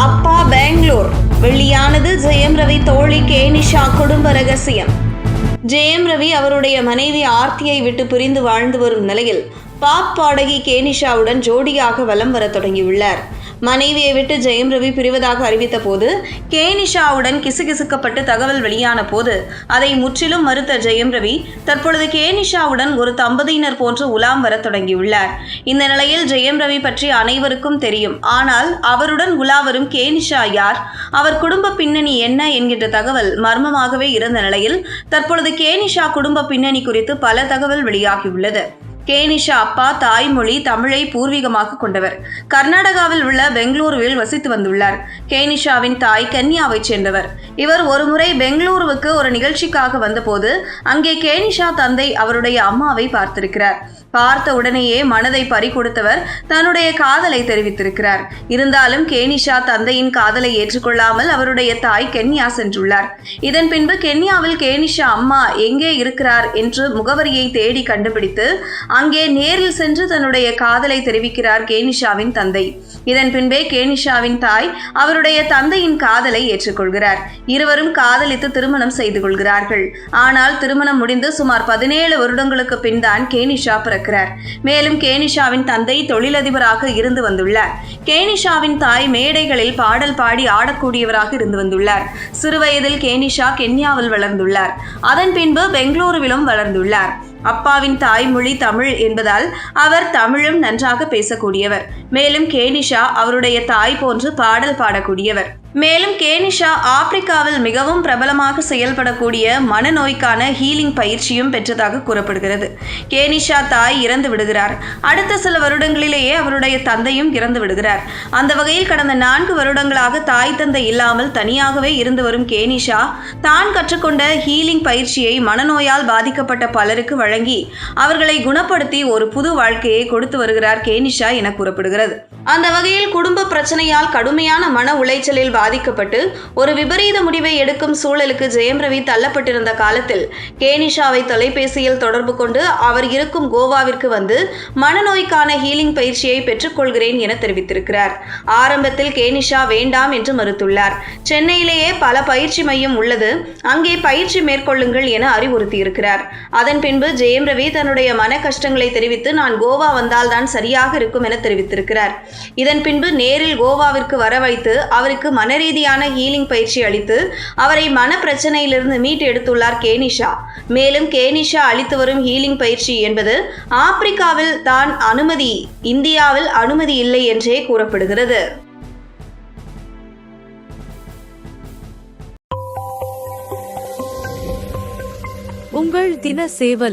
அப்பா பெங்களூர். வெளியானது ஜெயம் ரவி தோழி கேனிஷா குடும்ப ரகசியம். ஜெயம் ரவி அவருடைய மனைவி ஆர்த்தியை விட்டு பிரிந்து வாழ்ந்து வரும் நிலையில் பாப் பாடகி கேனிஷாவுடன் ஜோடியாக வலம் வர தொடங்கியுள்ளார். மனைவியை விட்டு ஜெயம் ரவி பிரிவதாக அறிவித்த போது கேனிஷாவுடன் கிசுகிசுக்கப்பட்டு தகவல் வெளியான போது அதை முற்றிலும் மறுத்த ஜெயம் ரவி தற்பொழுது கேனிஷாவுடன் ஒரு தம்பதியினர் போன்று உலாம் வர தொடங்கியுள்ளார். இந்த நிலையில் ஜெயம் ரவி பற்றி அனைவருக்கும் தெரியும். ஆனால் அவருடன் உலா வரும் கேனிஷா யார், அவர் குடும்ப பின்னணி என்ன என்கின்ற தகவல் மர்மமாகவே இருந்த நிலையில் தற்பொழுது கேனிஷா குடும்ப பின்னணி குறித்து பல தகவல் வெளியாகியுள்ளது. கேனிஷா அப்பா தாய்மொழி தமிழை பூர்வீகமாக கொண்டவர். கர்நாடகாவில் உள்ள பெங்களூருவில் வசித்து வந்துள்ளார். கேனிஷாவின் தாய் கன்னியாவைச் சேர்ந்தவர். இவர் ஒருமுறை பெங்களூருவுக்கு ஒரு நிகழ்ச்சிக்காக வந்தபோது அங்கே கேனிஷா தந்தை அவருடைய அம்மாவை பார்த்திருக்கிறார். பார்த்த உடனேயே மனதை பறிகொடுத்தவர் தன்னுடைய காதலை தெரிவித்திருக்கிறார். இருந்தாலும் கேனிஷா தந்தையின் காதலை ஏற்றுக்கொள்ளாமல் அவருடைய தாய் கென்யா சென்றுள்ளார். இதன் பின்பு கென்யாவில் கேனிஷா அம்மா எங்கே இருக்கிறார் என்று முகவரியை தேடி கண்டுபிடித்து அங்கே நேரில் சென்று தன்னுடைய காதலை தெரிவிக்கிறார் கேனிஷாவின் தந்தை. இதன் பின்பே கேனிஷாவின் தாய் அவருடைய தந்தையின் காதலை ஏற்றுக்கொள்கிறார். இருவரும் காதலித்து திருமணம் செய்து கொள்கிறார்கள். ஆனால் திருமணம் முடிந்து சுமார் 17 வருடங்களுக்கு பின் தான் கேனிஷா பிறக்கிறார். மேலும் கேனிஷாவின் தந்தை தொழிலதிபராக இருந்து வந்துள்ளார். கேனிஷாவின் தாய் மேடைகளில் பாடல் பாடி ஆடக்கூடியவராக இருந்து வந்துள்ளார். சிறுவயதில் கேனிஷா கென்யாவில் வளர்ந்துள்ளார். அதன் பின்பு பெங்களூருவிலும் வளர்ந்துள்ளார். அப்பாவின் தாய்மொழி தமிழ் என்பதால் அவர் தமிழும் நன்றாக பேசக்கூடியவர். மேலும் கேனிஷா அவருடைய தாய் போன்று பாடல் பாடக்கூடியவர். மேலும் கேனிஷா ஆப்பிரிக்காவில் மிகவும் பிரபலமாக செயல்படக்கூடிய மனநோய்க்கான ஹீலிங் பயிற்சியும் பெற்றதாக கூறப்படுகிறது. கேனிஷா தாய் இறந்து விடுகிறார். அடுத்த சில வருடங்களிலேயே அவருடைய தந்தையும் இறந்து விடுகிறார். அந்த வகையில் கடந்த 4 வருடங்களாக தாய் தந்தை இல்லாமல் தனியாகவே இருந்து வரும் கேனிஷா தான் கற்றுக்கொண்ட ஹீலிங் பயிற்சியை மனநோயால் பாதிக்கப்பட்ட பலருக்கு வழங்கி அவர்களை குணப்படுத்தி ஒரு புது வாழ்க்கையை கொடுத்து வருகிறார் கேனிஷா என கூறப்படுகிறது. அந்த வகையில் குடும்ப பிரச்சனையால் கடுமையான மன உளைச்சலில் பாதிக்கப்பட்டு ஒரு விபரீத முடிவை எடுக்கும் சூழலுக்கு ஜெயம் ரவி தள்ளப்பட்டிருந்த காலத்தில் கேனிஷாவை தொலைபேசியில் தொடர்பு கொண்டு அவர் இருக்கும் கோவாவிற்கு வந்து மனநோய்க்கான ஹீலிங் பயிற்சியை பெற்றுக்கொள்கிறேன் என தெரிவித்திருக்கிறார். ஆரம்பத்தில் கேனிஷா வேண்டாம் என்று மறுத்துள்ளார். சென்னையிலேயே பல பயிற்சி மையம் உள்ளது, அங்கே பயிற்சி மேற்கொள்ளுங்கள் என அறிவுறுத்தியிருக்கிறார். அதன் பின்பு ஜெயம் ரவி தன்னுடைய மன கஷ்டங்களை தெரிவித்து நான் கோவா வந்தால் தான் சரியாக இருக்கும் என தெரிவித்திருக்கிறார். இதன் பின்பு நேரில் கோவாவிற்கு வர வைத்து அவருக்கு மனரீதியான ஹீலிங் பயிற்சி அளித்து அவரை மன பிரச்சனையிலிருந்து மீட்டு எடுத்துள்ளார் கேனிஷா. மேலும் கேனிஷா அளித்து வரும் ஹீலிங் பயிற்சி என்பது ஆப்பிரிக்காவில் தான் அனுமதி, இந்தியாவில் அனுமதி இல்லை என்றே கூறப்படுகிறது. உங்கள் தின சேவல்.